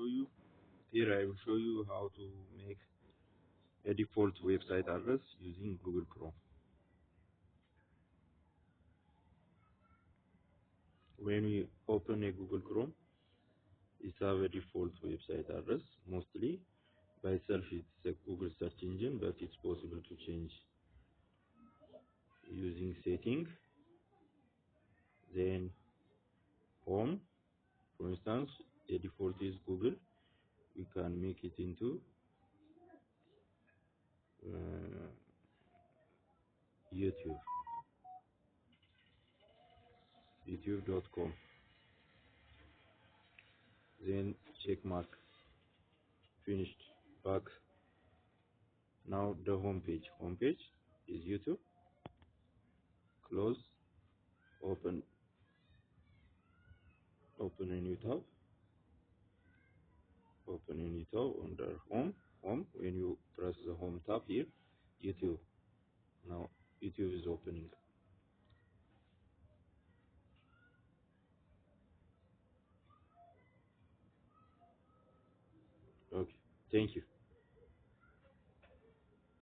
you. Here I will show you how to make a default website address using Google Chrome. When we open a Google Chrome, it has a default website address. Mostly by itself it's a Google search engine, but it's possible to change using setting, then home. For instance, a default is Google. We can make it into uh, YouTube, youtube.com. Then check mark, finished, back. Now the home page. Home page is YouTube. Close, open a new tab. Open a new tab under home. Home. When you press the home tab here, YouTube. Now YouTube is opening. Okay. Thank you.